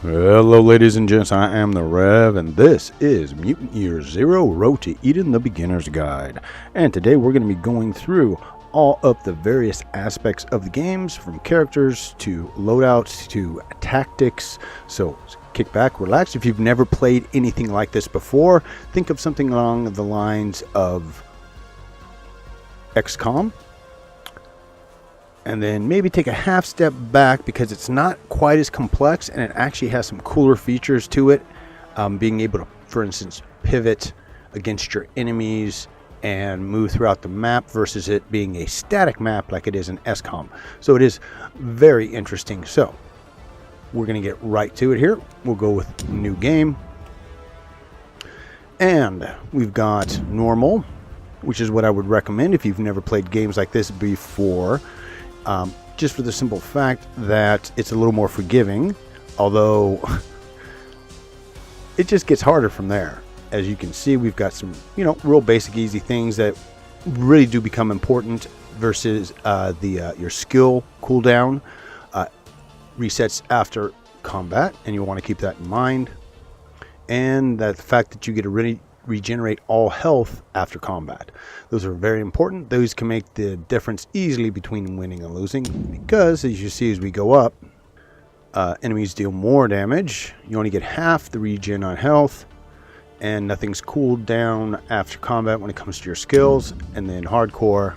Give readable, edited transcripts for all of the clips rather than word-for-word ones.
Hello ladies and gents, I am the Rev, and this is Mutant Year Zero, Road to Eden, the Beginner's Guide. And today we're going to be going through all of the various aspects of the games, from characters to loadouts to tactics. So kick back, relax. If you've never played anything like this before, think of something along the lines of XCOM. And then maybe take a half step back, because it's not quite as complex and it actually has some cooler features to it. Being able to, for instance, pivot against your enemies and move throughout the map versus it being a static map like it is in XCOM. So it is very interesting. So we're going to get right to it here. We'll go with new game. And we've got normal, which is what I would recommend if you've never played games like this before. Just for the simple fact that it's a little more forgiving, although it just gets harder from there. As you can see, we've got some, real basic, easy things that really do become important versus your skill cooldown resets after combat, and you'll want to keep that in mind. And that the fact that you get to regenerate all health after combat. Those are very important. Those can make the difference easily between winning and losing, because as you see as we go up, enemies deal more damage. You only get half the regen on health, and nothing's cooled down after combat when it comes to your skills. And then hardcore,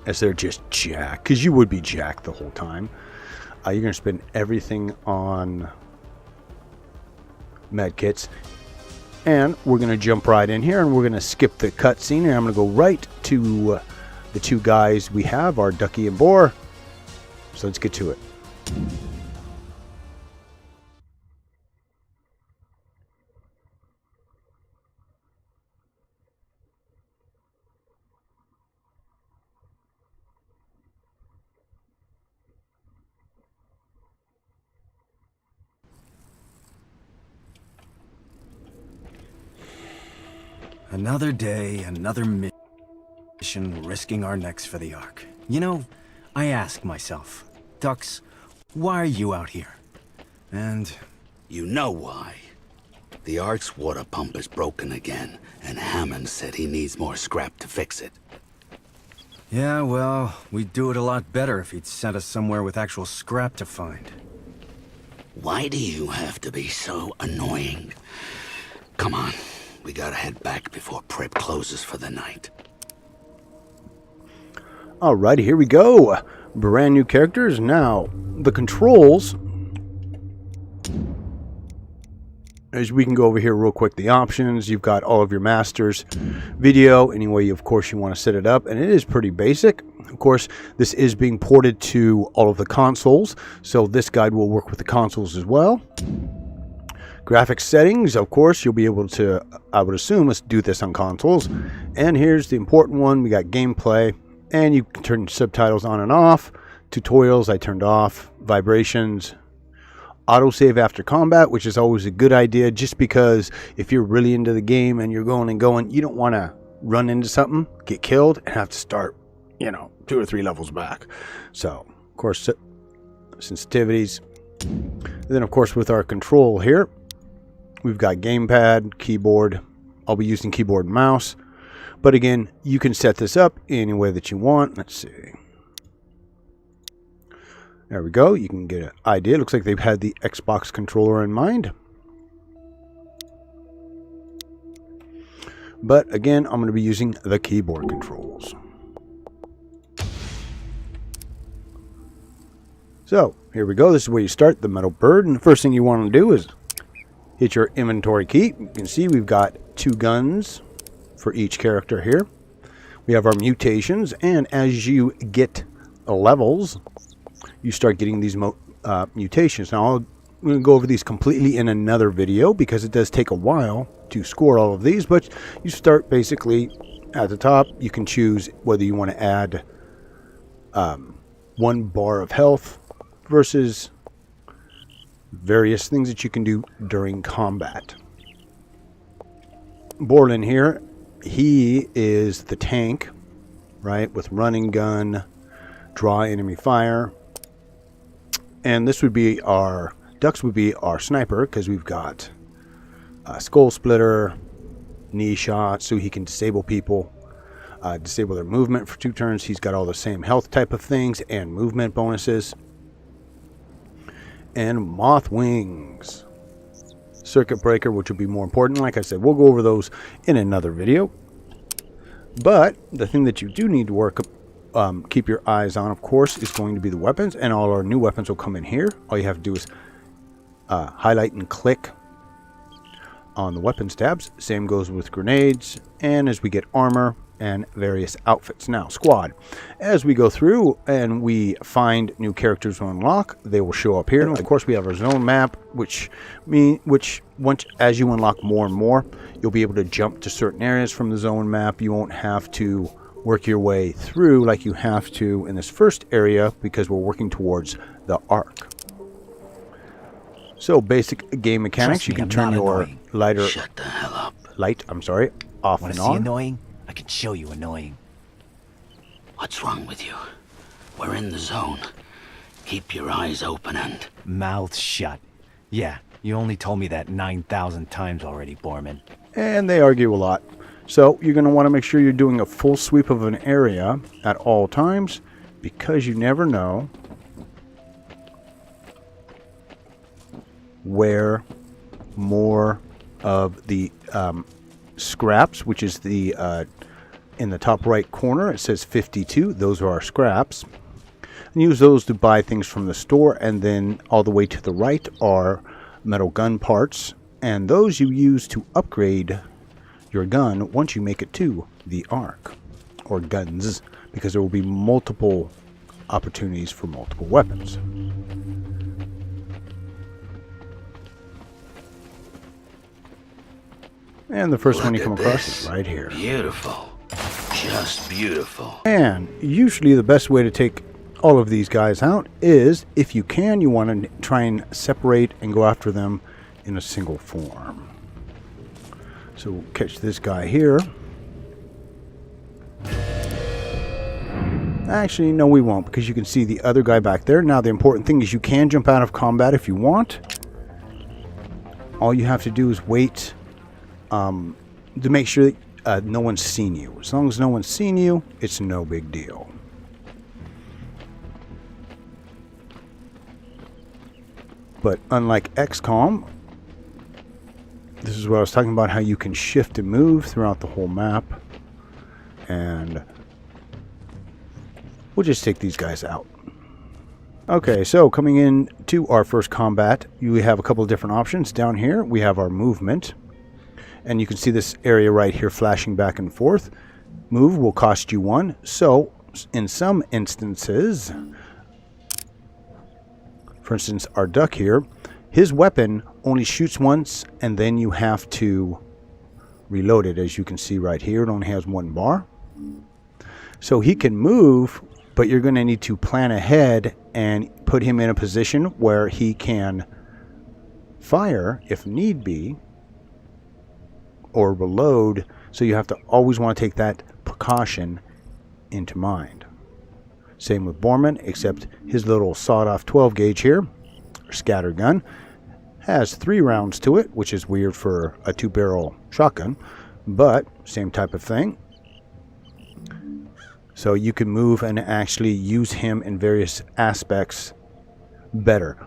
as they're just jacked, because you would be jacked the whole time. You're going to spend everything on medkits. And we're going to jump right in here, and we're going to skip the cutscene, and I'm going to go right to the two guys we have, our Ducky and Boar. So let's get to it. Another day, another mission, risking our necks for the Ark. I ask myself, Dux, why are you out here? And... You know why. The Ark's water pump is broken again, and Hammond said he needs more scrap to fix it. Yeah, well, we'd do it a lot better if he'd sent us somewhere with actual scrap to find. Why do you have to be so annoying? Come on. We gotta head back before Prep closes for the night. Alrighty, here we go. Brand new characters. Now, the controls. As we can go over here real quick, the options. You've got all of your masters, video, any way, of course, you want to set it up. And it is pretty basic. Of course, this is being ported to all of the consoles. So this guide will work with the consoles as well. Graphics settings, of course, you'll be able to, I would assume, let's do this on consoles. And here's the important one. We got gameplay, and you can turn subtitles on and off. Tutorials, I turned off. Vibrations. Autosave after combat, which is always a good idea, just because if you're really into the game and you're going and going, you don't want to run into something, get killed, and have to start, 2 or 3 levels back. So, of course, sensitivities. And then, of course, with our control here, we've got gamepad, keyboard. I'll be using keyboard and mouse. But again, you can set this up any way that you want. Let's see. There we go. You can get an idea. It looks like they've had the Xbox controller in mind. But again, I'm going to be using the keyboard controls. So, here we go. This is where you start, the metal bird. And the first thing you want to do is hit your inventory key. You can see we've got 2 guns for each character here. We have our mutations, and as you get levels, you start getting these mutations. Now, I'm going to go over these completely in another video, because it does take a while to score all of these, but you start basically at the top. You can choose whether you want to add 1 bar of health versus various things that you can do during combat. Borland here, he is the tank, right, with running gun, draw enemy fire. And this would be our Ducks would be our sniper, because we've got skull splitter, knee shot, so he can disable people, disable their movement for 2 turns. He's got all the same health type of things and movement bonuses. And moth wings, circuit breaker, which will be more important. Like I said, we'll go over those in another video. But the thing that you do need to work keep your eyes on, of course, is going to be the weapons, and all our new weapons will come in here. All you have to do is highlight and click on the weapons tabs. Same goes with grenades, and as we get armor and various outfits. Now, squad. As we go through and we find new characters to unlock, they will show up here. And of course, we have our zone map, which once as you unlock more and more, you'll be able to jump to certain areas from the zone map. You won't have to work your way through like you have to in this first area, because we're working towards the Ark. So, basic game mechanics. You can turn your lighter Shut the hell up. light, I'm sorry, off Want and to see on. annoying? I can show you annoying. What's wrong with you? We're in the zone. Keep your eyes open and... Mouth shut. Yeah, you only told me that 9,000 times already, Borman. And they argue a lot. So you're going to want to make sure you're doing a full sweep of an area at all times, because you never know where more of the scraps, which is the in the top right corner, it says 52. Those are our scraps. And use those to buy things from the store, and then all the way to the right are metal gun parts, and those you use to upgrade your gun once you make it to the Ark, or guns, because there will be multiple opportunities for multiple weapons. And the first one you come across is right here. Beautiful. Just beautiful. And usually the best way to take all of these guys out is, if you can, you want to try and separate and go after them in a single form. So we'll catch this guy here. Actually, no, we won't, because you can see the other guy back there. Now, the important thing is you can jump out of combat if you want. All you have to do is wait to make sure that no one's seen you. As long as no one's seen you, it's no big deal. But unlike XCOM, this is what I was talking about, how you can shift and move throughout the whole map. And we'll just take these guys out. Okay, so coming in to our first combat, you have a couple of different options. Down here, we have our movement. And you can see this area right here flashing back and forth. Move will cost you 1. So, in some instances, for instance, our duck here, his weapon only shoots once, and then you have to reload it. As you can see right here, it only has 1 bar. So he can move, but you're going to need to plan ahead and put him in a position where he can fire if need be, or reload. So you have to always want to take that precaution into mind. Same with Borman, except his little sawed-off 12 gauge here, or scatter gun, has 3 rounds to it, which is weird for a 2-barrel shotgun, but same type of thing. So you can move and actually use him in various aspects better.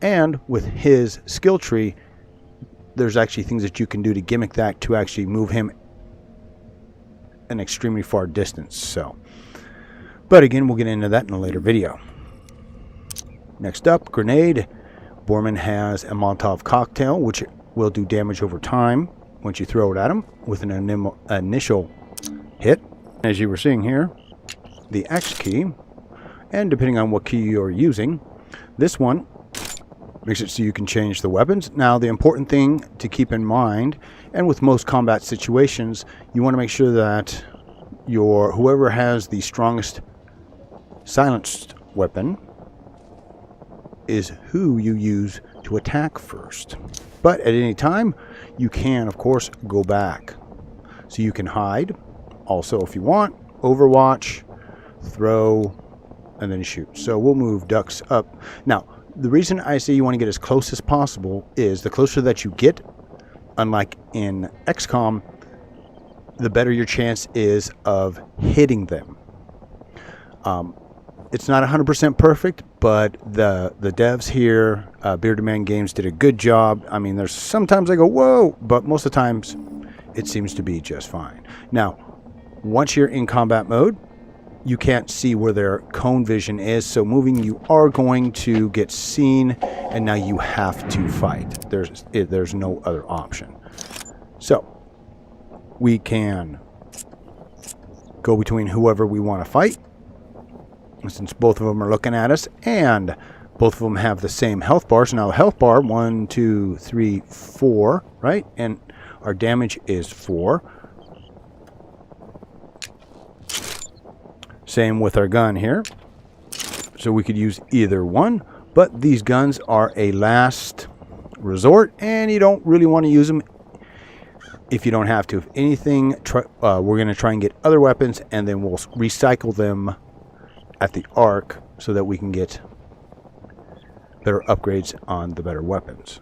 And with his skill tree, there's actually things that you can do to gimmick that to actually move him an extremely far distance. So, but again, we'll get into that in a later video. Next up, grenade. Borman has a Molotov cocktail, which will do damage over time once you throw it at him with an initial hit. As you were seeing here, the X key, and depending on what key you're using, this one makes it so you can change the weapons. Now, the important thing to keep in mind, and with most combat situations, you want to make sure that whoever has the strongest silenced weapon is who you use to attack first. But at any time, you can, of course, go back. So you can hide. Also, if you want, overwatch, throw, and then shoot. So we'll move ducks up. Now, The reason I say you want to get as close as possible is the closer that you get, unlike in XCOM, the better your chance is of hitting them. It's not 100% perfect, but the devs here, Bearded Man Games, did a good job. I mean, there's sometimes I go, whoa, but most of the times it seems to be just fine. Now, once you're in combat mode, you can't see where their cone vision is, so moving you are going to get seen, and now you have to fight. There's no other option. So, we can go between whoever we want to fight, since both of them are looking at us, and both of them have the same health bar. So now the health bar, 1, 2, 3, 4, right? And our damage is 4. Same with our gun here. So we could use either one, but these guns are a last resort, and you don't really want to use them if you don't have to. If anything, we're going to try and get other weapons, and then we'll recycle them at the Ark so that we can get better upgrades on the better weapons.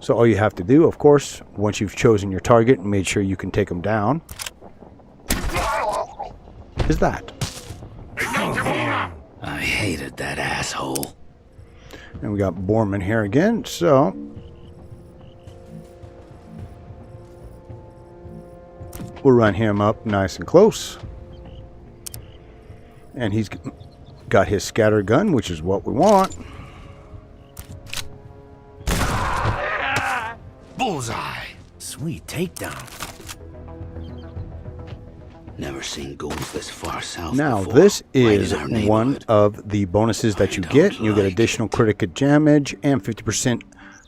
So all you have to do, of course, once you've chosen your target and made sure you can take them down, is that. I hated that asshole. And we got Borman here again, so we'll run him up nice and close. And he's got his scatter gun, which is what we want. Bullseye. Sweet takedown. Never seen ghouls this far south Now, before. this Right is in our one neighborhood. of the bonuses that you get. You get additional critical damage and 50%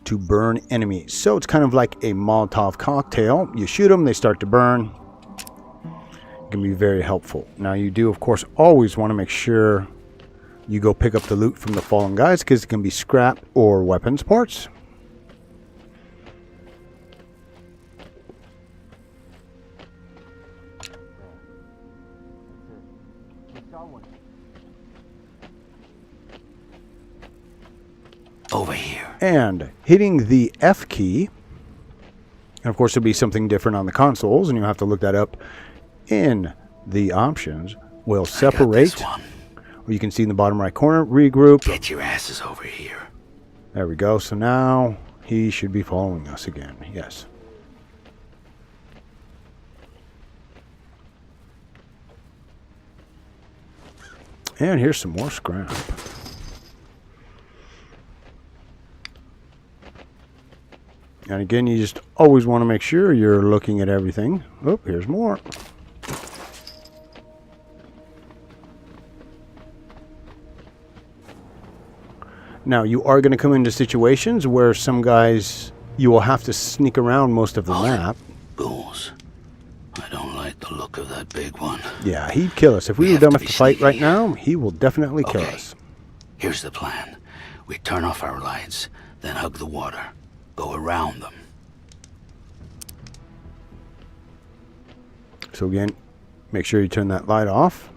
to burn enemies. So it's kind of like a Molotov cocktail. You shoot them, they start to burn. It can be very helpful. Now, you do, of course, always want to make sure you go pick up the loot from the fallen guys, because it can be scrap or weapons parts. Over here. And hitting the F key, and of course it'll be something different on the consoles, and you'll have to look that up in the options, will separate, or you can see in the bottom right corner, regroup. Get your asses over here. There we go. So now he should be following us again. Yes. And here's some more scrap. And again, you just always want to make sure you're looking at everything. Oh, here's more. Now, you are going to come into situations where some guys, you will have to sneak around most of the map. Ghouls. I don't like the look of that big one. Yeah, he'd kill us. If we were dumb enough to fight right now, he will definitely kill us. Here's the plan. We turn off our lights, then hug the water. Go around them. So again, make sure you turn that light off.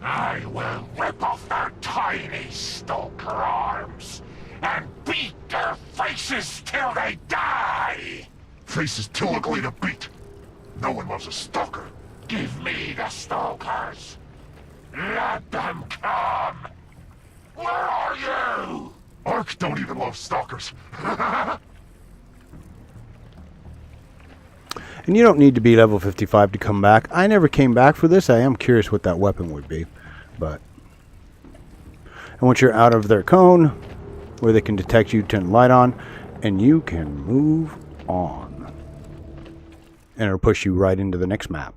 I will rip off their tiny stalker arms and beat their faces till they die! Faces too ugly to beat. No one loves a stalker. Give me the stalkers. Let them come. Where are you? Ark don't even love stalkers. And you don't need to be level 55 to come back. I never came back for this. I am curious what that weapon would be. But and once you're out of their cone, where they can detect you, turn the light on, and you can move on. And it'll push you right into the next map.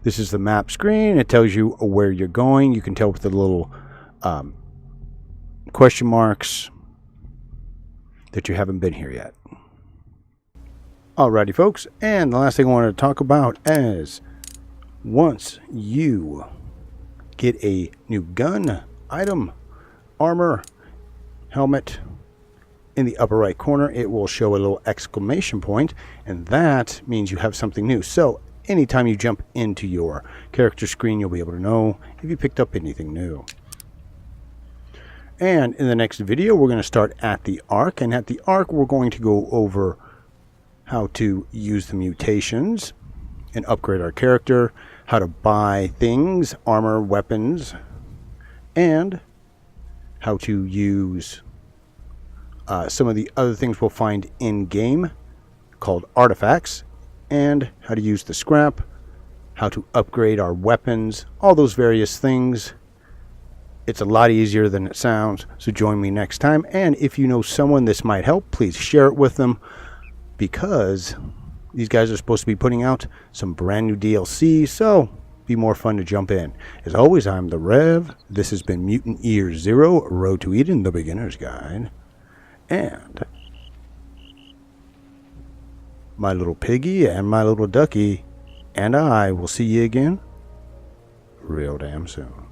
This is the map screen. It tells you where you're going. You can tell with the little question marks that you haven't been here yet. Alrighty, folks, and the last thing I wanted to talk about is once you get a new gun, item, armor, helmet, in the upper right corner, it will show a little exclamation point, and that means you have something new. So anytime you jump into your character screen, you'll be able to know if you picked up anything new. And in the next video, we're going to start at the Ark. And at the Ark, we're going to go over how to use the mutations and upgrade our character, how to buy things, armor, weapons, and how to use some of the other things we'll find in-game called artifacts, and how to use the scrap, how to upgrade our weapons, all those various things. It's a lot easier than it sounds, so join me next time. And if you know someone this might help, please share it with them, because these guys are supposed to be putting out some brand new DLC, so be more fun to jump in. As always, I'm the Rev. This has been Mutant Year Zero, Road to Eden, the Beginner's Guide. And my little piggy and my little ducky and I will see you again real damn soon.